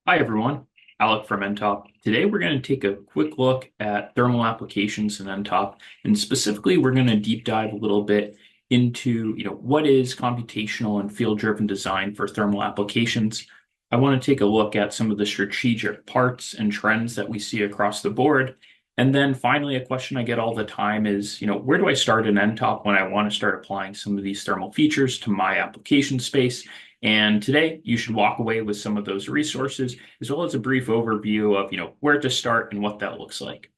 Hi everyone, Alec from nTop. Today we're going to take a quick look at thermal applications in nTop, and specifically we're going to deep dive a little bit into, what is computational and field-driven design for thermal applications. I want to take a look at some of the strategic parts and trends that we see across the board. And then finally, a question I get all the time is, where do I start in nTop when I want to start applying some of these thermal features to my application space? And today you should walk away with some of those resources, as well as a brief overview of, where to start and what that looks like.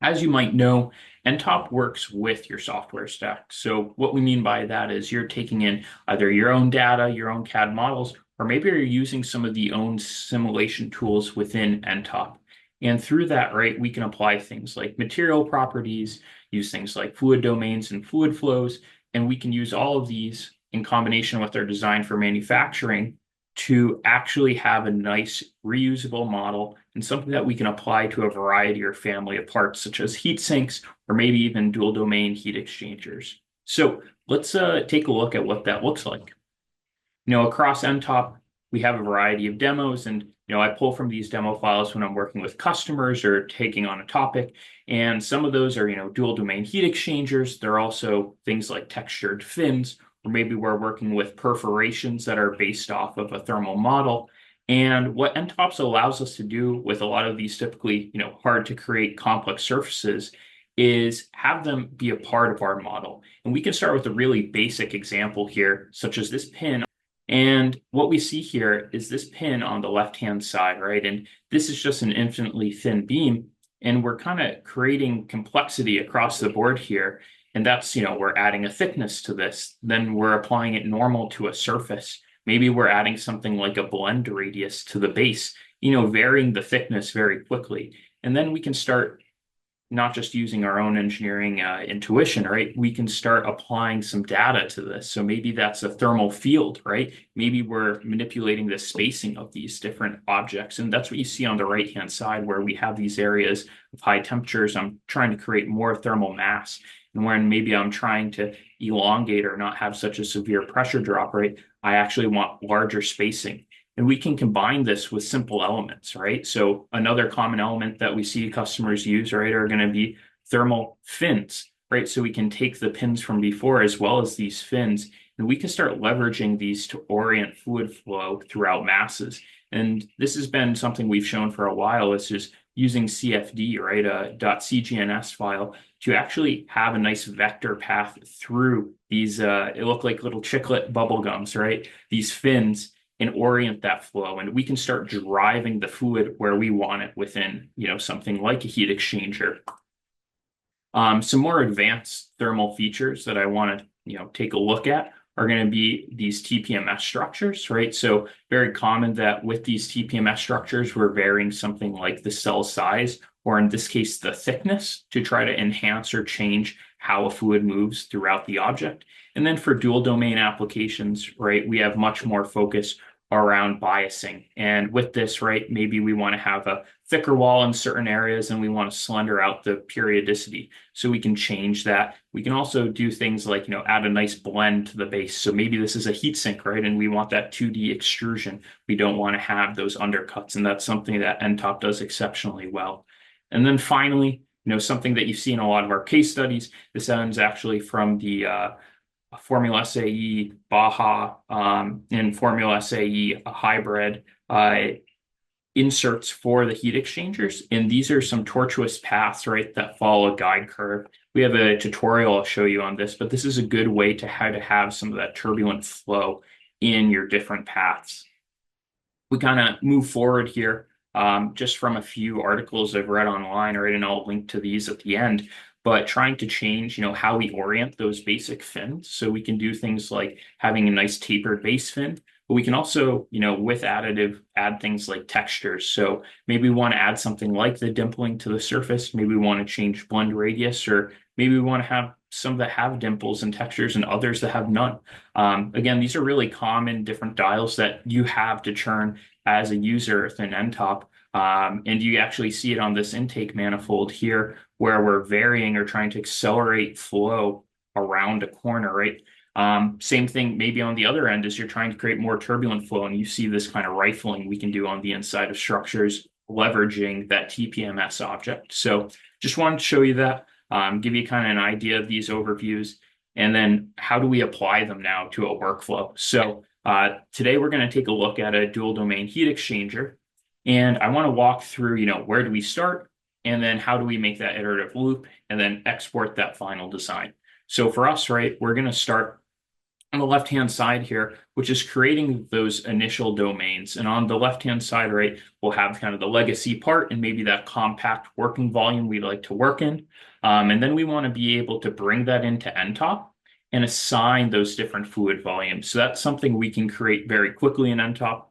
As you might know, nTop works with your software stack. So what we mean by that is you're taking in either your own data, your own CAD models, or maybe you're using some of the own simulation tools within nTop. And through that, right, we can apply things like material properties, use things like fluid domains and fluid flows, and we can use all of these in combination with our design for manufacturing to actually have a nice reusable model and something that we can apply to a variety or family of parts, such as heat sinks or maybe even dual domain heat exchangers. So let's take a look at what that looks like. Across nTop, we have a variety of demos, and I pull from these demo files when I'm working with customers or taking on a topic. And some of those are, dual domain heat exchangers. There are also things like textured fins, or maybe we're working with perforations that are based off of a thermal model. And what nTops allows us to do with a lot of these typically, hard to create complex surfaces is have them be a part of our model. And we can start with a really basic example here, such as this pin. And what we see here is this pin on the left-hand side, right? And this is just an infinitely thin beam. And we're kind of creating complexity across the board here. And that's, we're adding a thickness to this. Then we're applying it normal to a surface. Maybe we're adding something like a blend radius to the base, varying the thickness very quickly. And then we can start not just using our own engineering intuition, right? We can start applying some data to this. So maybe that's a thermal field, right? Maybe we're manipulating the spacing of these different objects. And that's what you see on the right-hand side where we have these areas of high temperatures. I'm trying to create more thermal mass. And when maybe I'm trying to elongate or not have such a severe pressure drop, right? I actually want larger spacing. And we can combine this with simple elements, right? So another common element that we see customers use, right, are going to be thermal fins, right? So we can take the pins from before as well as these fins, and we can start leveraging these to orient fluid flow throughout masses. And this has been something we've shown for a while. It's just using CFD, right, a .cgns file to actually have a nice vector path through these, it look like little chiclet bubble gums, right? These fins and orient that flow. And we can start driving the fluid where we want it within, something like a heat exchanger. Some more advanced thermal features that I want to, take a look at are going to be these TPMS structures, right? So very common that with these TPMS structures, we're varying something like the cell size, or in this case, the thickness to try to enhance or change how a fluid moves throughout the object. And then for dual domain applications, right, we have much more focus around biasing. And with this, right, maybe we want to have a thicker wall in certain areas and we want to slender out the periodicity. So we can change that. We can also do things like, add a nice blend to the base. So maybe this is a heat sink, right? And we want that 2D extrusion. We don't want to have those undercuts. And that's something that nTop does exceptionally well. And then finally, something that you see in a lot of our case studies, this ends actually from the Formula SAE Baja and Formula SAE hybrid inserts for the heat exchangers. And these are some tortuous paths, right, that follow a guide curve. We have a tutorial I'll show you on this, but this is a good way to how to have some of that turbulent flow in your different paths. We kind of move forward here just from a few articles I've read online, right, and I'll link to these at the end, but trying to change, how we orient those basic fins. So we can do things like having a nice tapered base fin, but we can also, with additive, add things like textures. So maybe we want to add something like the dimpling to the surface. Maybe we want to change blend radius, or maybe we want to have some that have dimples and textures and others that have none. Again, these are really common different dials that you have to churn as a user within nTop. And you actually see it on this intake manifold here, where we're varying or trying to accelerate flow around a corner, right? Same thing maybe on the other end as you're trying to create more turbulent flow, and you see this kind of rifling we can do on the inside of structures, leveraging that TPMS object. So just wanted to show you that, give you kind of an idea of these overviews, and then how do we apply them now to a workflow. So today we're going to take a look at a dual domain heat exchanger, and I want to walk through, where do we start, and then how do we make that iterative loop, and then export that final design. So for us, right, we're going to start on the left-hand side here, which is creating those initial domains. And on the left-hand side, right, we'll have kind of the legacy part and maybe that compact working volume we'd like to work in. And then we want to be able to bring that into nTop and assign those different fluid volumes. So that's something we can create very quickly in nTop.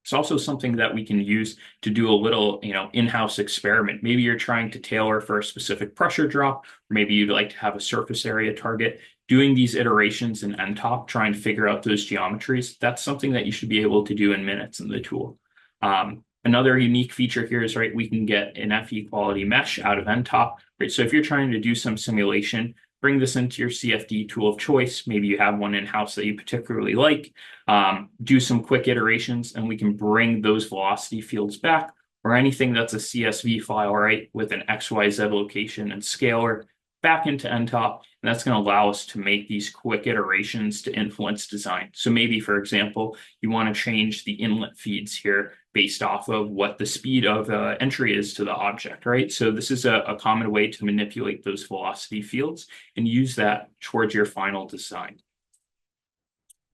It's also something that we can use to do a little, in-house experiment. Maybe you're trying to tailor for a specific pressure drop, or maybe you'd like to have a surface area target. Doing these iterations in nTop, trying to figure out those geometries, that's something that you should be able to do in minutes in the tool. Another unique feature here is, right, we can get an FE quality mesh out of nTop, right? So if you're trying to do some simulation, bring this into your CFD tool of choice. Maybe you have one in-house that you particularly like. Do some quick iterations, and we can bring those velocity fields back, or anything that's a CSV file, right, with an XYZ location and scalar back into nTop. And that's going to allow us to make these quick iterations to influence design. So maybe, for example, you want to change the inlet feeds here based off of what the speed of entry is to the object, right? So this is a common way to manipulate those velocity fields and use that towards your final design.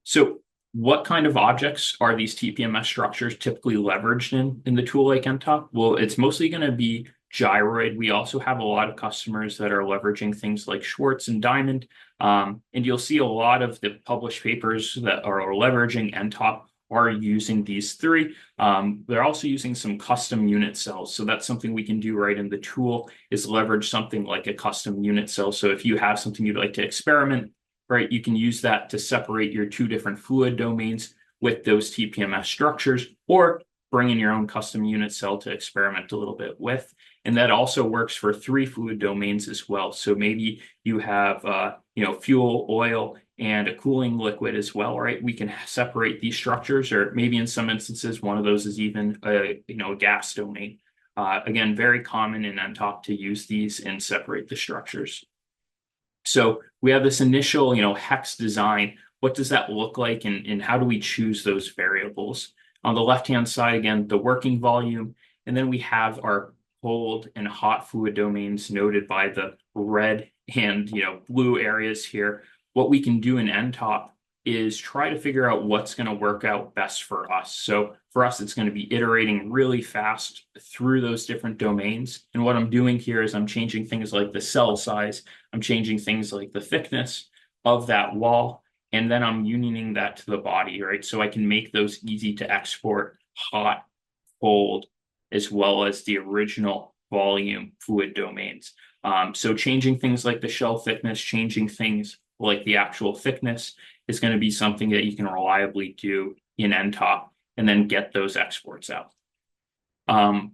So what kind of objects are these TPMS structures typically leveraged in the tool like nTop? Well, it's mostly going to be gyroid. We also have a lot of customers that are leveraging things like Schwartz and Diamond. And you'll see a lot of the published papers that are leveraging nTop are using these three. They're also using some custom unit cells. So that's something we can do right in the tool, is leverage something like a custom unit cell. So if you have something you'd like to experiment, right, you can use that to separate your two different fluid domains with those TPMS structures, or bring in your own custom unit cell to experiment a little bit with. And that also works for 3 fluid domains as well. So maybe you have, fuel, oil, and a cooling liquid as well, right? We can separate these structures, or maybe in some instances, one of those is even a gas domain. Again, very common in nTop to use these and separate the structures. So we have this initial, hex design. What does that look like, and how do we choose those variables? On the left-hand side, again, the working volume, and then we have our cold and hot fluid domains noted by the red and blue areas here. What we can do in nTop is try to figure out what's going to work out best for us. So for us, it's going to be iterating really fast through those different domains. And what I'm doing here is I'm changing things like the cell size, I'm changing things like the thickness of that wall, and then I'm unioning that to the body, right? So I can make those easy to export, hot, cold, as well as the original volume fluid domains. So changing things like the shell thickness, changing things like the actual thickness is going to be something that you can reliably do in nTop and then get those exports out.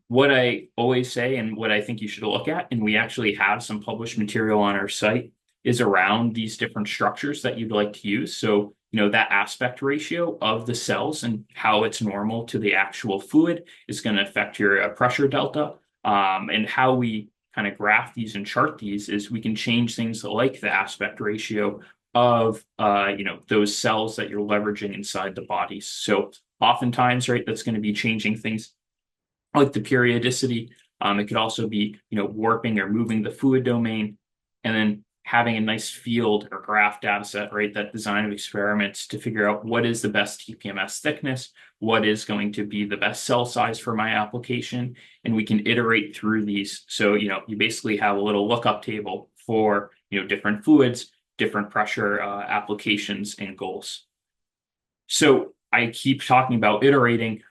What I always say, and what I think you should look at, and we actually have some published material on our site, is around these different structures that you'd like to use. So, that aspect ratio of the cells and how it's normal to the actual fluid is going to affect your pressure delta. And how we kind of graph these and chart these is we can change things like the aspect ratio of those cells that you're leveraging inside the bodies. So oftentimes, right, that's going to be changing things like the periodicity. It could also be warping or moving the fluid domain, and then having a nice field or graph data set, right, that design of experiments to figure out what is the best TPMS thickness, what is going to be the best cell size for my application, and we can iterate through these. So you basically have a little lookup table for different fluids, different pressure applications and goals. So I keep talking about iterating.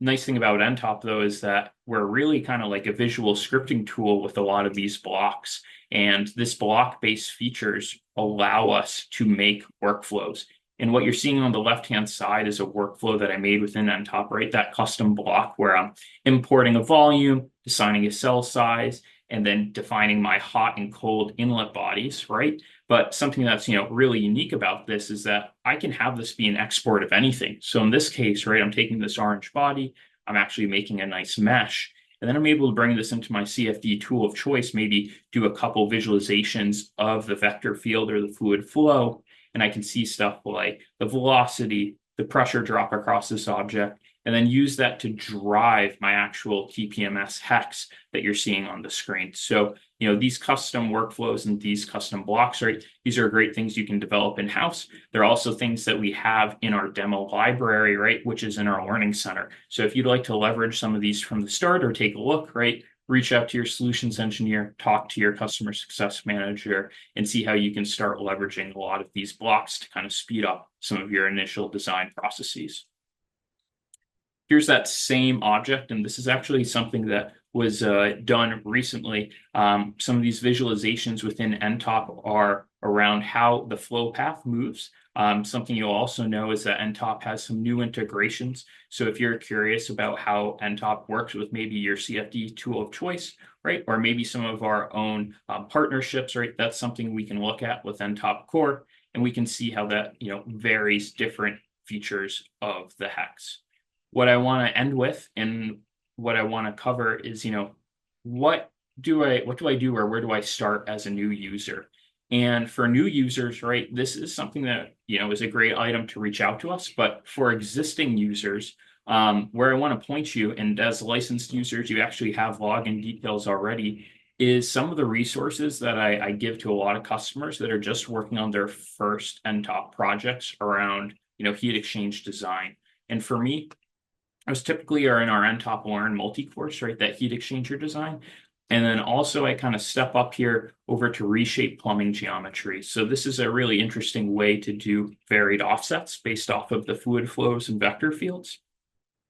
Nice thing about nTop, though, is that we're really kind of like a visual scripting tool with a lot of these blocks. And this block-based features allow us to make workflows. And what you're seeing on the left-hand side is a workflow that I made within nTop, right? That custom block where I'm importing a volume, assigning a cell size, and then defining my hot and cold inlet bodies, right? But something that's, really unique about this is that I can have this be an export of anything. So in this case, right, I'm taking this orange body, I'm actually making a nice mesh, and then I'm able to bring this into my CFD tool of choice, maybe do a couple visualizations of the vector field or the fluid flow, and I can see stuff like the velocity, the pressure drop across this object, and then use that to drive my actual TPMS hex that you're seeing on the screen. So, these custom workflows and these custom blocks, right? These are great things you can develop in-house. They're also things that we have in our demo library, right? Which is in our learning center. So if you'd like to leverage some of these from the start or take a look, right? Reach out to your solutions engineer, talk to your customer success manager, and see how you can start leveraging a lot of these blocks to kind of speed up some of your initial design processes. Here's that same object, and this is actually something that was done recently. Some of these visualizations within nTop are around how the flow path moves. Something you'll also know is that nTop has some new integrations. So if you're curious about how nTop works with maybe your CFD tool of choice, right, or maybe some of our own partnerships, right, that's something we can look at with nTop Core, and we can see how that varies different features of the hex. What I want to end with and what I want to cover is, what do I do or where do I start as a new user? And for new users, right, this is something that, is a great item to reach out to us. But for existing users, where I want to point you, and as licensed users, you actually have login details already, is some of the resources that I give to a lot of customers that are just working on their first nTop projects around, heat exchange design. And for me, those typically are in our nTop Learn multi-course, right? That heat exchanger design. And then also I kind of step up here over to reshape plumbing geometry. So this is a really interesting way to do varied offsets based off of the fluid flows and vector fields.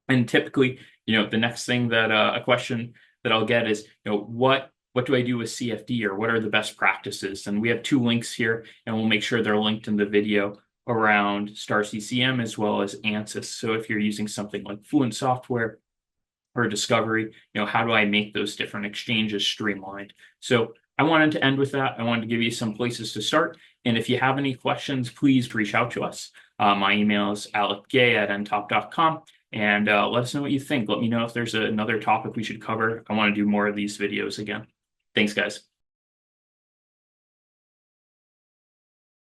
And typically, the next thing that a question that I'll get is, what do I do with CFD, or what are the best practices? And we have two links here, and we'll make sure they're linked in the video around Star CCM as well as ANSYS. So if you're using something like Fluent Software or Discovery, how do I make those different exchanges streamlined? So I wanted to end with that. I wanted to give you some places to start. And if you have any questions, please reach out to us. My email is alecguay@ntop.com. And let us know what you think. Let me know if there's another topic we should cover. I want to do more of these videos again. Thanks, guys.